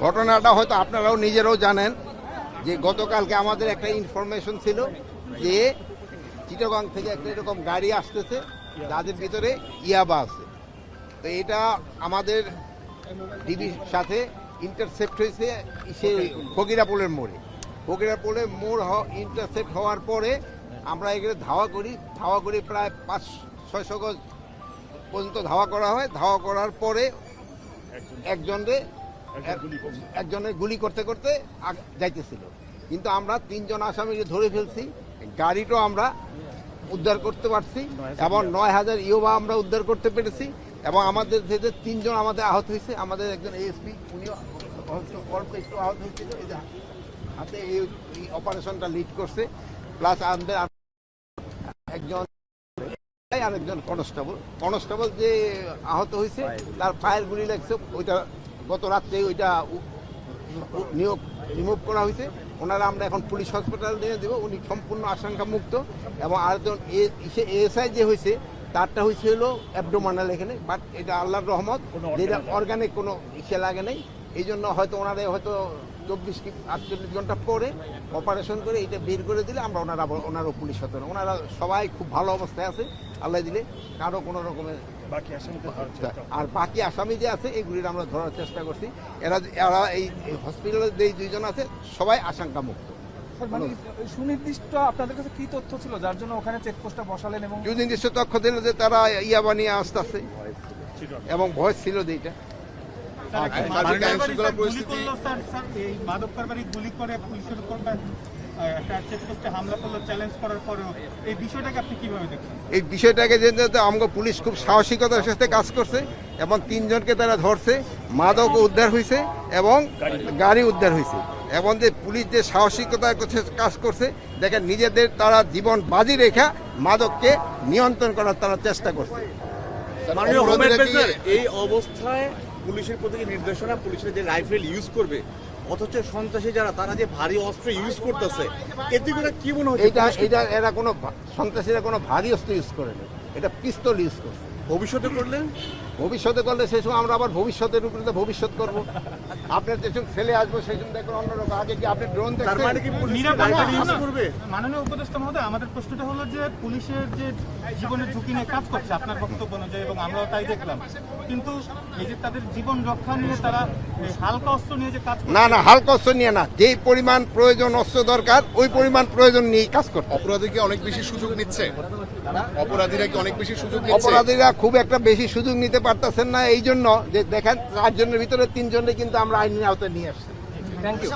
ঘটনাটা হয়তো আপনারাও নিজেরাও জানেন যে গতকালকে আমাদের একটা ইনফরমেশন ছিল যে চিটাগং থেকে একটা এরকম গাড়ি আসতেছে যাদের ভিতরে ইয়াবা আছে। তো এটা আমাদের ডিবির সাথে ইন্টারসেপ্ট হয়েছে সে ফকিরাপুলের মোড়ে। ফকিরাপুলের মোড় ইন্টারসেপ্ট হওয়ার পরে আমরা এখানে ধাওয়া করি প্রায় 500-600 গজ পর্যন্ত ধাওয়া করা হয়। ধাওয়া করার পরে একজনের গুলি করতে করতে যাইতেছিল, কিন্তু আমরা 3 জন আসামিকে ধরে ফেলছি। গাড়িটাও আমরা উদ্ধার করতে পারছি এবং 9000 ইয়োবা আমরা উদ্ধার করতে পেরেছি। এবং আমাদের যে 3 জন আমাদের আহত হয়েছে, আমাদের একজন এএসপি উনিও অল্প একটু আহত হয়েছিল, এই যে হাতে এই অপারেশনটা লিড করছে। প্লাস আমাদের একজন আরেকজন কনস্টেবল যে আহত হয়েছে তার পায়ের গুলি লাগছে, ওইটা গত রাত্রে ওইটা রিমুভ করা হয়েছে। ওনারা আমরা এখন পুলিশ হসপিটাল নিয়ে দেবো, উনি সম্পূর্ণ আশঙ্কা মুক্ত। এবং আরেকজন এএসআই যে হয়েছে তারটা হয়েছে হলো অ্যাবডোমিনাল এখানে, বাট এটা আল্লাহর রহমত, যেটা অর্গানিক কোনো ইসে লাগে নেই। এই জন্য হয়তো ওনারা হয়তো 24-48 ঘন্টা পরে অপারেশন করে এটা বের করে দিলে আমরা ওনারও পুলিশ হতো না। ওনারা সবাই খুব ভালো অবস্থায় আছে আল্লাহ দিলে, কারো কোনো রকমের আর বাকি আসামি যে আছে এইগুলির আমরা ধরার চেষ্টা করছি। এরা এই হসপিটালে যে 2 জন আছে সবাই আশঙ্কা মুক্ত। সুনির্দিষ্ট আপনাদের কাছে কি তথ্য ছিল যার জন্য ওখানে চেকপোস্টটা বসালেন? এবং সুনির্দিষ্ট তথ্য দিল যে তারা ইয়াবা নিয়ে আসতেছে এবং ভয় ছিল যে এটা এই বিষয়টাকে আমাকে পুলিশ খুব সাহসিকতার সাথে কাজ করছে এবং 3 জনকে তারা ধরছে, মাদক উদ্ধার হয়েছে এবং গাড়ি উদ্ধার হয়েছে। এবং যে পুলিশ যে সাহসিকতার কাজ করছে দেখেন, নিজেদের তারা জীবন বাজি রেখা মাদককে নিয়ন্ত্রণ করার তারা চেষ্টা করছে। এই অবস্থায় পুলিশের প্রতি নির্দেশনা, পুলিশের যে রাইফেল ইউজ করবে, অথচ সন্ত্রাসী যারা তারা যে ভারী অস্ত্র ইউজ করতেছে, এতে করে কি মনে হচ্ছে? এটা এরা কোনো সন্ত্রাসীরা কোনো ভারী অস্ত্র ইউজ করে না, এটা পিস্তল ইউজ করছে। ভবিষ্যতে করলে সেই সময় আমরা আবার ভবিষ্যতের উপরে ভবিষ্যৎ করব। আপনার যে ছেলে আসবো সেই সময় দেখবেন অন্যরকম। আগে কি আপনি ড্রোন দেখছেন? মাননীয় উপদেষ্টা মহোদয়, আমাদের প্রশ্নটা হলো যে পুলিশের যে জীবনের ঝুঁকি নিয়ে কাজ করছে আপনার বক্তব্য অনুযায়ী, এবং আমরাও তাই দেখলাম, কিন্তু এই যে তাদের জীবন রক্ষা নিয়ে তারা হালকা অস্ত্র নিয়ে যে কাজ করছে, না হালকা অস্ত্র নিয়ে না, যেই পরিমাণ প্রয়োজন অস্ত্র দরকার ওই পরিমাণ প্রয়োজন নিয়ে কাজ করতে। অপরাধীকে অনেক বেশি সুযোগ নিচ্ছে, অপরাধীরা খুব একটা বেশি সুযোগ নিতে পারতেছেন না। এই জন্য যে দেখেন 4 জনের ভিতরে 3 জনে কিন্তু আমরা আইনের আওতায় নিয়ে আসছি। Thank you.